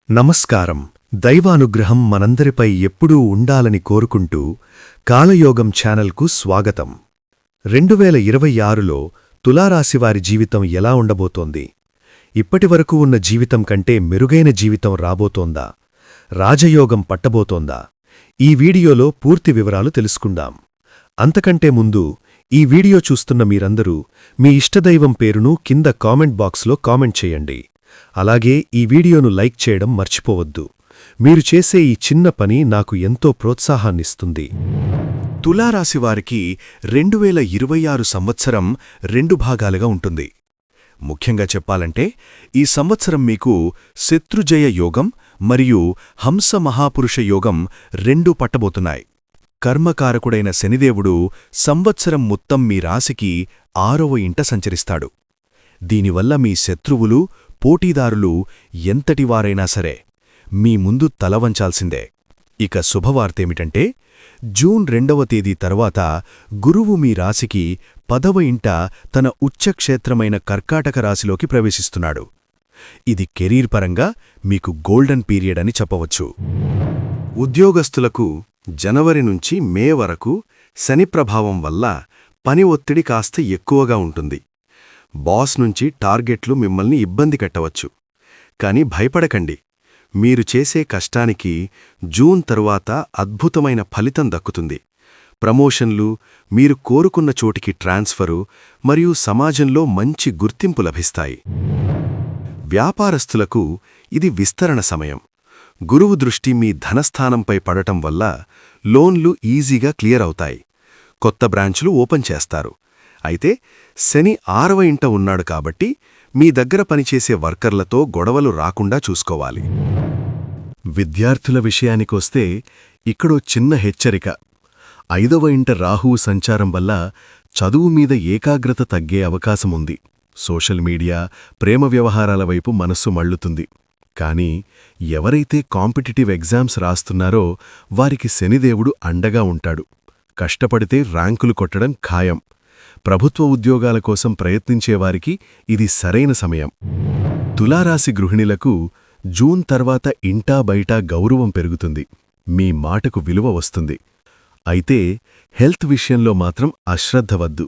నమస్కారం. దైవానుగ్రహం మనందరిపై ఎప్పుడూ ఉండాలని కోరుకుంటూ కాలయోగం ఛానల్కు స్వాగతం. 2026లో తులారాశివారి జీవితం ఎలా ఉండబోతోంది? ఇప్పటివరకు ఉన్న జీవితం కంటే మెరుగైన జీవితం రాబోతోందా? రాజయోగం పట్టబోతోందా? ఈ వీడియోలో పూర్తి వివరాలు తెలుసుకుందాం. అంతకంటే ముందు ఈ వీడియో చూస్తున్న మీరందరూ మీ ఇష్టదైవం పేరును కింద కామెంట్ బాక్స్లో కామెంట్ చేయండి. అలాగే ఈ వీడియోను లైక్ చేయడం మర్చిపోవద్దు. మీరు చేసే ఈ చిన్న పని నాకు ఎంతో ప్రోత్సాహాన్నిస్తుంది. తులారాశివారికి 2026 సంవత్సరం 2 భాగాలుగా ఉంటుంది. ముఖ్యంగా చెప్పాలంటే ఈ సంవత్సరం మీకు శత్రుజయ యోగం మరియు హంస మహాపురుష యోగం 2 పట్టబోతున్నాయి. కర్మకారకుడైన శనిదేవుడు సంవత్సరం మొత్తం మీ రాశికి 6వ ఇంట సంచరిస్తాడు. దీనివల్ల మీ శత్రువులు, పోటీదారులు ఎంతటివారైనా సరే మీ ముందు తలవంచాల్సిందే. ఇక శుభవార్తేమిటంటే జూన్ 2వ తేదీ తర్వాత గురువు మీ రాశికి 10వ ఇంట తన ఉచ్చక్షేత్రమైన కర్కాటక రాశిలోకి ప్రవేశిస్తున్నాడు. ఇది కెరీర్ పరంగా మీకు గోల్డెన్ పీరియడ్ అని చెప్పవచ్చు. ఉద్యోగస్తులకు జనవరి నుంచి మే వరకు శని ప్రభావం వల్ల పని ఒత్తిడి కాస్త ఎక్కువగా ఉంటుంది. బాస్ నుంచి టార్గెట్లు మిమ్మల్ని ఇబ్బంది పెట్టవచ్చు. కాని భయపడకండి. మీరు చేసే కష్టానికి జూన్ తరువాత అద్భుతమైన ఫలితం దక్కుతుంది. ప్రమోషన్లు, మీరు కోరుకున్న చోటికి ట్రాన్స్ఫరు మరియు సమాజంలో మంచి గుర్తింపు లభిస్తాయి. వ్యాపారస్తులకు ఇది విస్తరణ సమయం. గురువు దృష్టి మీ ధనస్థానంపై పడటం వల్ల లోన్లు ఈజీగా క్లియర్ అవుతాయి. కొత్త బ్రాంచ్లు ఓపెన్ చేస్తారు. అయితే శని 6వ ఇంట ఉన్నాడు కాబట్టి మీ దగ్గర పనిచేసే వర్కర్లతో గొడవలు రాకుండా చూసుకోవాలి. విద్యార్థుల విషయానికొస్తే ఇక్కడో చిన్న హెచ్చరిక. 5వ ఇంట రాహువు సంచారం వల్ల చదువు మీద ఏకాగ్రత తగ్గే అవకాశముంది. సోషల్ మీడియా, ప్రేమ వ్యవహారాల వైపు మనస్సు మళ్లుతుంది. కానీ ఎవరైతే కాంపిటిటివ్ ఎగ్జామ్స్ రాస్తున్నారో వారికి శనిదేవుడు అండగా ఉంటాడు. కష్టపడితే ర్యాంకులు కొట్టడం ఖాయం. ప్రభుత్వ ఉద్యోగాల కోసం ప్రయత్నించేవారికి ఇది సరైన సమయం. తులారాశి గృహిణులకు జూన్ తర్వాత ఇంటా బయటా గౌరవం పెరుగుతుంది. మీ మాటకు విలువ వస్తుంది. అయితే హెల్త్ విషయంలో మాత్రం అశ్రద్ధ వద్దు.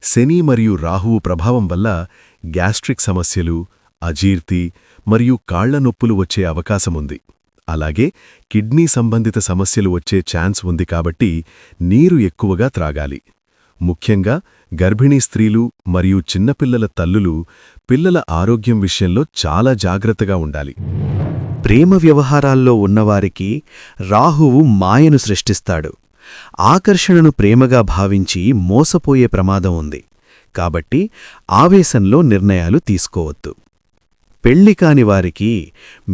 శని మరియు రాహువు ప్రభావం వల్ల గ్యాస్ట్రిక్ సమస్యలు, అజీర్తి మరియు కాళ్ల నొప్పులు వచ్చే అవకాశముంది. అలాగే కిడ్నీ సంబంధిత సమస్యలు వచ్చే ఛాన్స్ ఉంది కాబట్టి నీరు ఎక్కువగా త్రాగాలి. ముఖ్యంగా గర్భిణీ స్త్రీలు మరియు చిన్నపిల్లల తల్లులు పిల్లల ఆరోగ్యం విషయంలో చాలా జాగ్రత్తగా ఉండాలి. ప్రేమ వ్యవహారాల్లో ఉన్నవారికి రాహువు మాయను సృష్టిస్తాడు. ఆకర్షణను ప్రేమగా భావించి మోసపోయే ప్రమాదం ఉంది. కాబట్టి ఆవేశంలో నిర్ణయాలు తీసుకోవద్దు. పెళ్లికాని వారికి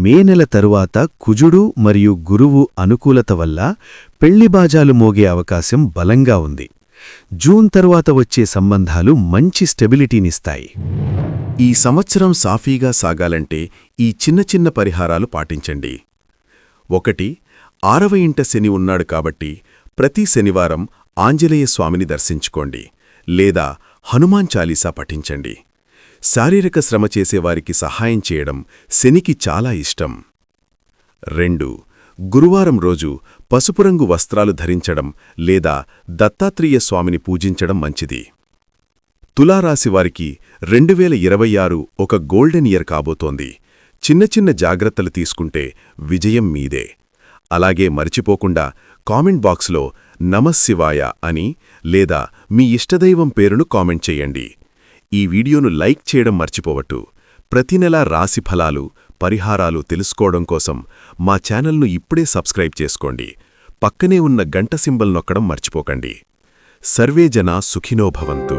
మే నెల తరువాత కుజుడు మరియు గురువు అనుకూలత వల్ల పెళ్లిబాజాలు మోగే అవకాశం బలంగా ఉంది. జూన్ తరువాత వచ్చే సంబంధాలు మంచి స్టెబిలిటీనిస్తాయి. ఈ సంవత్సరం సాఫీగా సాగాలంటే ఈ చిన్న చిన్న పరిహారాలు పాటించండి. 1. 6వ ఇంట శని ఉన్నాడు కాబట్టి ప్రతి శనివారం ఆంజనేయ స్వామిని దర్శించుకోండి లేదా హనుమాన్ చాలీసా పఠించండి. శారీరక శ్రమ చేసేవారికి సహాయం చేయడం శనికి చాలా ఇష్టం. 2. గురువారం రోజు పసుపురంగు వస్త్రాలు ధరించడం లేదా దత్తాత్రేయ స్వామిని పూజించడం మంచిది. తులారాశివారికి 2026 ఒక గోల్డెన్ ఇయర్ కాబోతోంది. చిన్న చిన్న జాగ్రత్తలు తీసుకుంటే విజయం మీదే. అలాగే మర్చిపోకుండా కామెంట్ బాక్స్లో నమఃశివాయ అని లేదా మీ ఇష్టదైవం పేరును కామెంట్ చేయండి. ఈ వీడియోను లైక్ చేయడం మర్చిపోవట్టు. ప్రతి నెలా రాశి ఫలాలు, పరిహారాలు తెలుసుకోవడం కోసం మా ఛానల్ను ఇప్పుడే సబ్స్క్రైబ్ చేసుకోండి. పక్కనే ఉన్న గంట సింబల్ నొక్కడం మర్చిపోకండి. సర్వే జనా సుఖినో భవంతు.